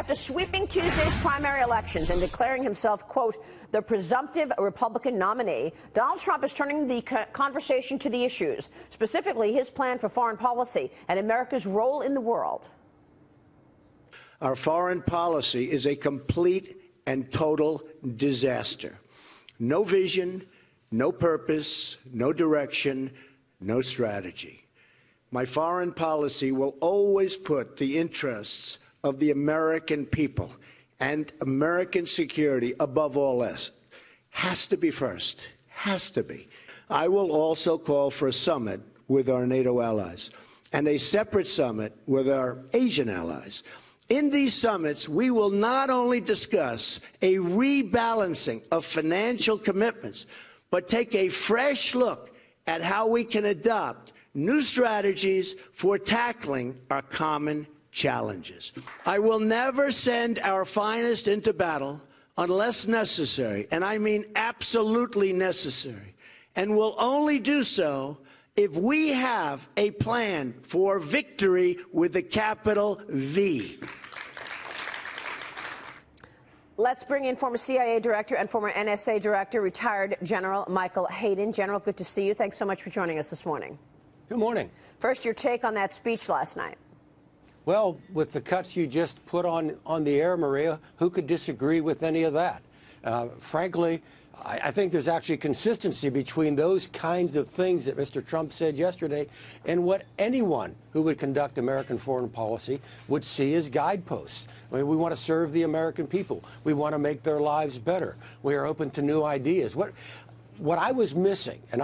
After sweeping Tuesday's primary elections and declaring himself, quote, the presumptive Republican nominee, Donald Trump is turning the conversation to the issues, specifically his plan for foreign policy and America's role in the world. Our foreign policy is a complete and total disaster. No vision, no purpose, no direction, no strategy. My foreign policy will always put the interests of the American people and American security above all else. Has to be first. Has to be. I will also call for a summit with our NATO allies and a separate summit with our Asian allies. In these summits, we will not only discuss a rebalancing of financial commitments, but take a fresh look at how we can adopt new strategies for tackling our common challenges. I will never send our finest into battle unless necessary, and I mean absolutely necessary, and will only do so if we have a plan for victory with a capital V. Let's bring in former CIA Director and former NSA Director, retired General Michael Hayden. General, good to see you. Thanks so much for joining us this morning. Good morning. First, your take on that speech last night. Well, with the cuts you just put on the air, Maria, who could disagree with any of that? Frankly, I think there's actually consistency between those kinds of things that Mr. Trump said yesterday and what anyone who would conduct American foreign policy would see as guideposts. I mean, we want to serve the American people. We want to make their lives better. We are open to new ideas. What I was missing, and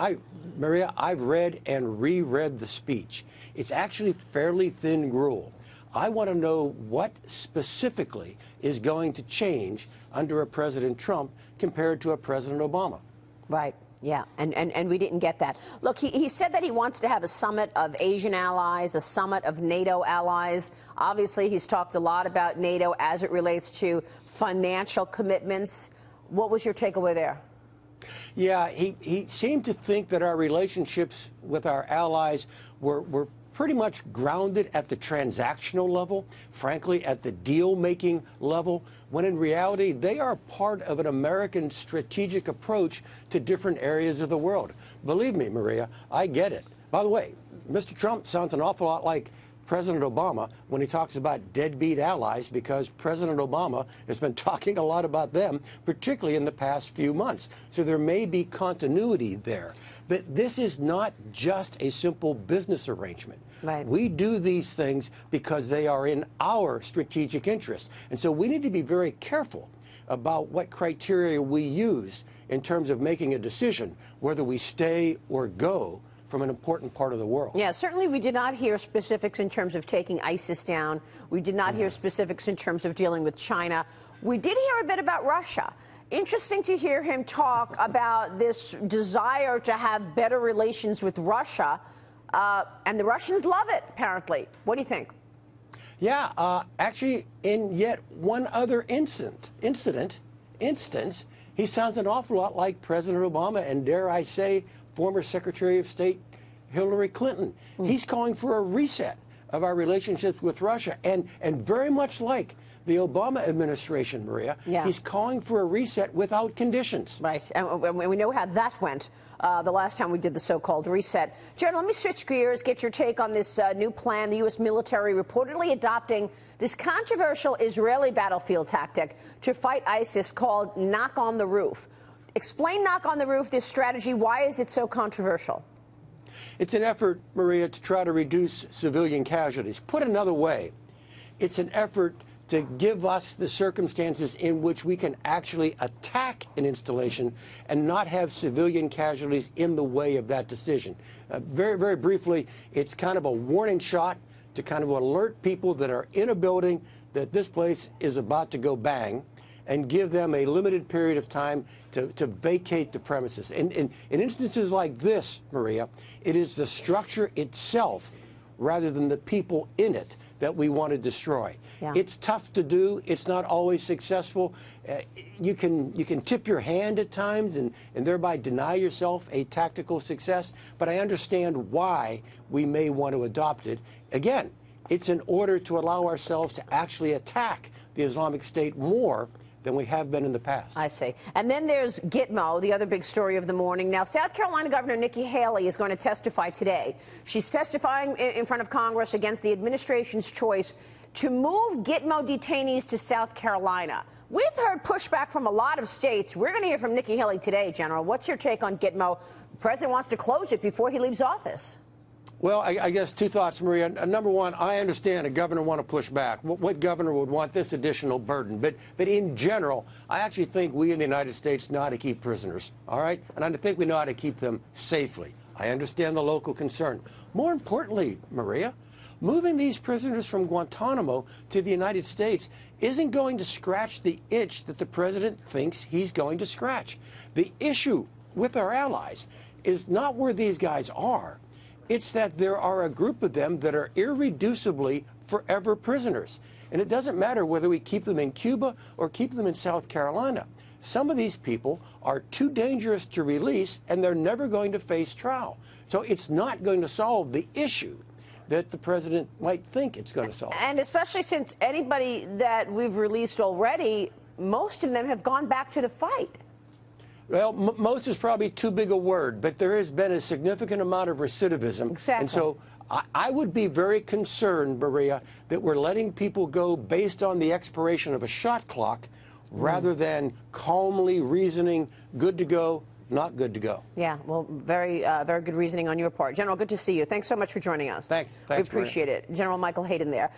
Maria, I've read and reread the speech. It's actually fairly thin gruel. I want to know what specifically is going to change under a President Trump compared to a President Obama. Right. Yeah, and we didn't get that. Look, he said that he wants to have a summit of Asian allies, a summit of NATO allies. Obviously, he's talked a lot about NATO as it relates to financial commitments. What was your takeaway there? Yeah, he seemed to think that our relationships with our allies were pretty much grounded at the transactional level, frankly, at the deal-making level, when in reality they are part of an American strategic approach to different areas of the world. Believe me, Maria, I get it. By the way, Mr. Trump sounds an awful lot like President Obama when he talks about deadbeat allies, because President Obama has been talking a lot about them, particularly in the past few months. So there may be continuity there. But this is not just a simple business arrangement. Right. We do these things because they are in our strategic interest. And so we need to be very careful about what criteria we use in terms of making a decision whether we stay or go from an important part of the world. Yeah, certainly we did not hear specifics in terms of taking ISIS down. We did not hear specifics in terms of dealing with China. We did hear a bit about Russia. Interesting to hear him talk about this desire to have better relations with Russia, and the Russians love it, apparently. What do you think? Yeah, actually, in yet one other instance, he sounds an awful lot like President Obama and, dare I say, former Secretary of State Hillary Clinton. He's calling for a reset of our relationships with Russia, and very much like the Obama administration, Maria, he's calling for a reset without conditions. Right, and we know how that went the last time we did the so-called reset. Jared, let me switch gears, get your take on this new plan. The U.S. military reportedly adopting this controversial Israeli battlefield tactic to fight ISIS called knock on the roof. Explain knock on the roof, this strategy. Why is it so controversial? It's an effort, Maria, to try to reduce civilian casualties. Put another way, it's an effort to give us the circumstances in which we can actually attack an installation and not have civilian casualties in the way of that decision. Very, very briefly, it's kind of a warning shot to kind of alert people that are in a building that this place is about to go bang, and give them a limited period of time to vacate the premises. In instances like this, Maria, it is the structure itself rather than the people in it that we want to destroy. Yeah. It's tough to do. It's not always successful. You can tip your hand at times and thereby deny yourself a tactical success, but I understand why we may want to adopt it. Again, it's in order to allow ourselves to actually attack the Islamic State more than we have been in the past. I see. And then there's Gitmo, the other big story of the morning. Now, South Carolina Governor Nikki Haley is going to testify today. She's testifying in front of Congress against the administration's choice to move Gitmo detainees to South Carolina. We've heard pushback from a lot of states. We're going to hear from Nikki Haley today, General. What's your take on Gitmo? The president wants to close it before he leaves office. Well, I guess two thoughts, Maria. Number one, I understand a governor want to push back. What governor would want this additional burden? But in general, I actually think we in the United States know how to keep prisoners, all right? And I think we know how to keep them safely. I understand the local concern. More importantly, Maria, moving these prisoners from Guantanamo to the United States isn't going to scratch the itch that the president thinks he's going to scratch. The issue with our allies is not where these guys are. It's that there are a group of them that are irreducibly forever prisoners. And it doesn't matter whether we keep them in Cuba or keep them in South Carolina. Some of these people are too dangerous to release, and they're never going to face trial. So it's not going to solve the issue that the president might think it's going to solve. And especially since anybody that we've released already, most of them have gone back to the fight. Well, most is probably too big a word, but there has been a significant amount of recidivism. Exactly. And so I would be very concerned, Maria, that we're letting people go based on the expiration of a shot clock rather than calmly reasoning, good to go, not good to go. Yeah, well, very good reasoning on your part. General, good to see you. Thanks so much for joining us. Thanks. We appreciate it. General Michael Hayden there.